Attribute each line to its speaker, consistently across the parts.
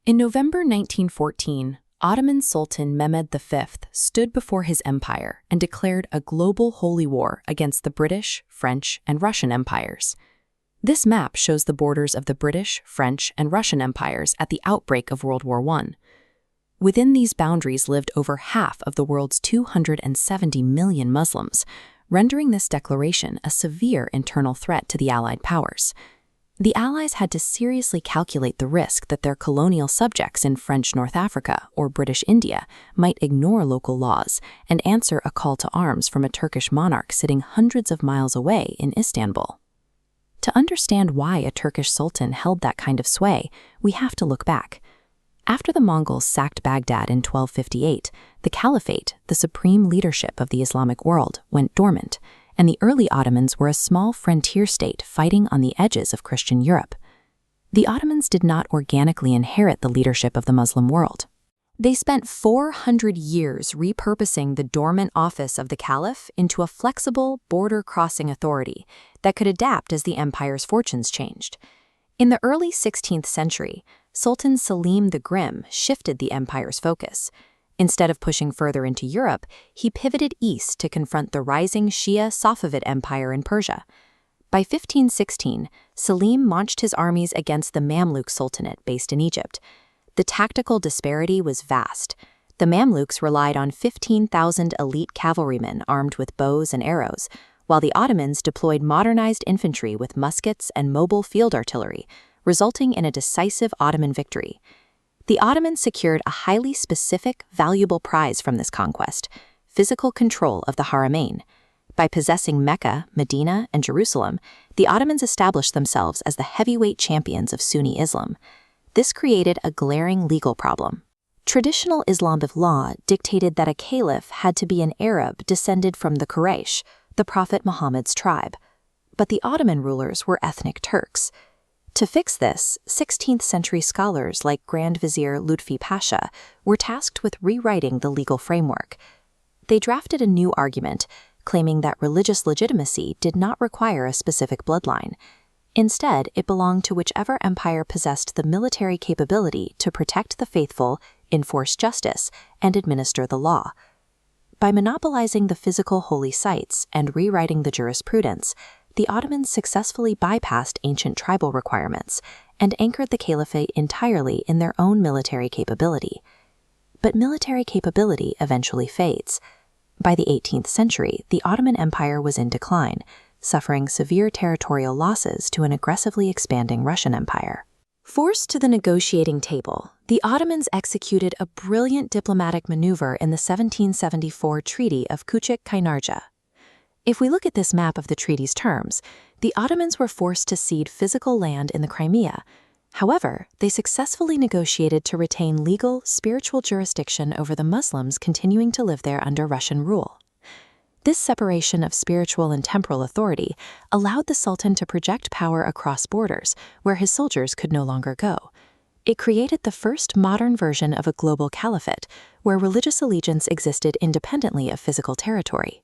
Speaker 1: In November 1914, Ottoman Sultan Mehmed V stood before his empire and declared a global holy war against the British, French, and Russian empires. This map shows the borders of the British, French, and Russian empires at the outbreak of World War I. Within these boundaries lived over half of the world's 270 million Muslims, rendering this declaration a severe internal threat to the Allied powers. The Allies had to seriously calculate the risk that their colonial subjects in French North Africa or British India might ignore local laws and answer a call to arms from a Turkish monarch sitting hundreds of miles away in Istanbul. To understand why a Turkish sultan held that kind of sway, we have to look back. After the Mongols sacked Baghdad in 1258, the caliphate, the supreme leadership of the Islamic world, went dormant, and the early Ottomans were a small frontier state fighting on the edges of Christian Europe. The Ottomans did not organically inherit the leadership of the Muslim world. They spent 400 years repurposing the dormant office of the caliph into a flexible, border-crossing authority that could adapt as the empire's fortunes changed. In the early 16th century, Sultan Selim the Grim shifted the empire's focus. Instead of pushing further into Europe, he pivoted east to confront the rising Shia Safavid Empire in Persia. By 1516, Selim launched his armies against the Mamluk Sultanate based in Egypt. The tactical disparity was vast. The Mamluks relied on 15,000 elite cavalrymen armed with bows and arrows, while the Ottomans deployed modernized infantry with muskets and mobile field artillery, resulting in a decisive Ottoman victory. The Ottomans secured a highly specific, valuable prize from this conquest: physical control of the Haramain. By possessing Mecca, Medina, and Jerusalem, the Ottomans established themselves as the heavyweight champions of Sunni Islam. This created a glaring legal problem. Traditional Islamic law dictated that a caliph had to be an Arab descended from the Quraysh, the Prophet Muhammad's tribe. But the Ottoman rulers were ethnic Turks. To fix this, 16th century scholars like Grand Vizier Lutfi Pasha were tasked with rewriting the legal framework. They drafted a new argument, claiming that religious legitimacy did not require a specific bloodline. Instead, it belonged to whichever empire possessed the military capability to protect the faithful, enforce justice, and administer the law. By monopolizing the physical holy sites and rewriting the jurisprudence, the Ottomans successfully bypassed ancient tribal requirements and anchored the caliphate entirely in their own military capability. But military capability eventually fades. By the 18th century, the Ottoman Empire was in decline, suffering severe territorial losses to an aggressively expanding Russian Empire. Forced to the negotiating table, the Ottomans executed a brilliant diplomatic maneuver in the 1774 Treaty of Küçük-Kaynarca. If we look at this map of the treaty's terms, the Ottomans were forced to cede physical land in the Crimea. However, they successfully negotiated to retain legal, spiritual jurisdiction over the Muslims continuing to live there under Russian rule. This separation of spiritual and temporal authority allowed the Sultan to project power across borders where his soldiers could no longer go. It created the first modern version of a global caliphate, where religious allegiance existed independently of physical territory.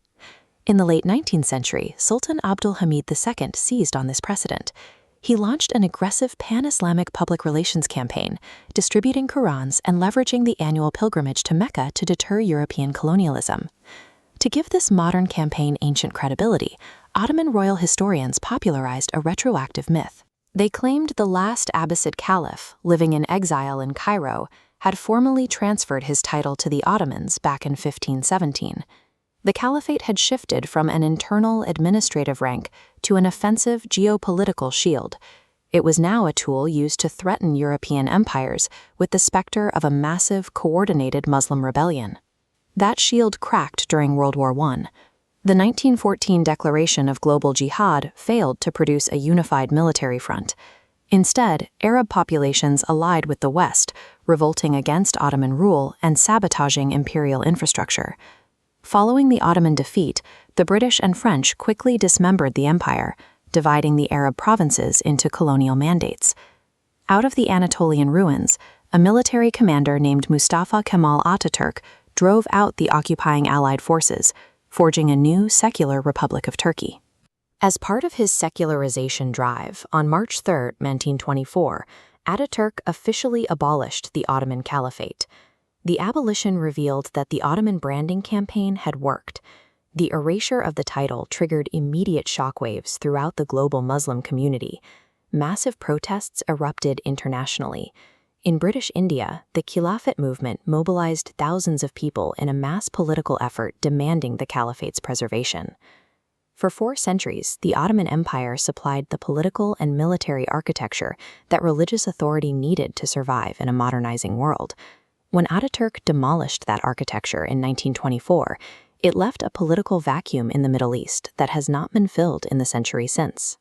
Speaker 1: In the late 19th century, Sultan Abdul Hamid II seized on this precedent. He launched an aggressive pan-Islamic public relations campaign, distributing Qurans and leveraging the annual pilgrimage to Mecca to deter European colonialism. To give this modern campaign ancient credibility, Ottoman royal historians popularized a retroactive myth. They claimed the last Abbasid caliph, living in exile in Cairo, had formally transferred his title to the Ottomans back in 1517. The caliphate had shifted from an internal administrative rank to an offensive geopolitical shield. It was now a tool used to threaten European empires with the specter of a massive, coordinated Muslim rebellion. That shield cracked during World War I. The 1914 Declaration of Global Jihad failed to produce a unified military front. Instead, Arab populations allied with the West, revolting against Ottoman rule and sabotaging imperial infrastructure. Following the Ottoman defeat, the British and French quickly dismembered the empire, dividing the Arab provinces into colonial mandates. Out of the Anatolian ruins, a military commander named Mustafa Kemal Ataturk drove out the occupying Allied forces, forging a new secular Republic of Turkey. As part of his secularization drive, on March 3, 1924, Ataturk officially abolished the Ottoman Caliphate. The abolition revealed that the Ottoman branding campaign had worked. The erasure of the title triggered immediate shockwaves throughout the global Muslim community. Massive protests erupted internationally. In British India, the Caliphate movement mobilized thousands of people in a mass political effort demanding the Caliphate's preservation. For 4 centuries, the Ottoman Empire supplied the political and military architecture that religious authority needed to survive in a modernizing world. When Ataturk demolished that architecture in 1924, it left a political vacuum in the Middle East that has not been filled in the century since.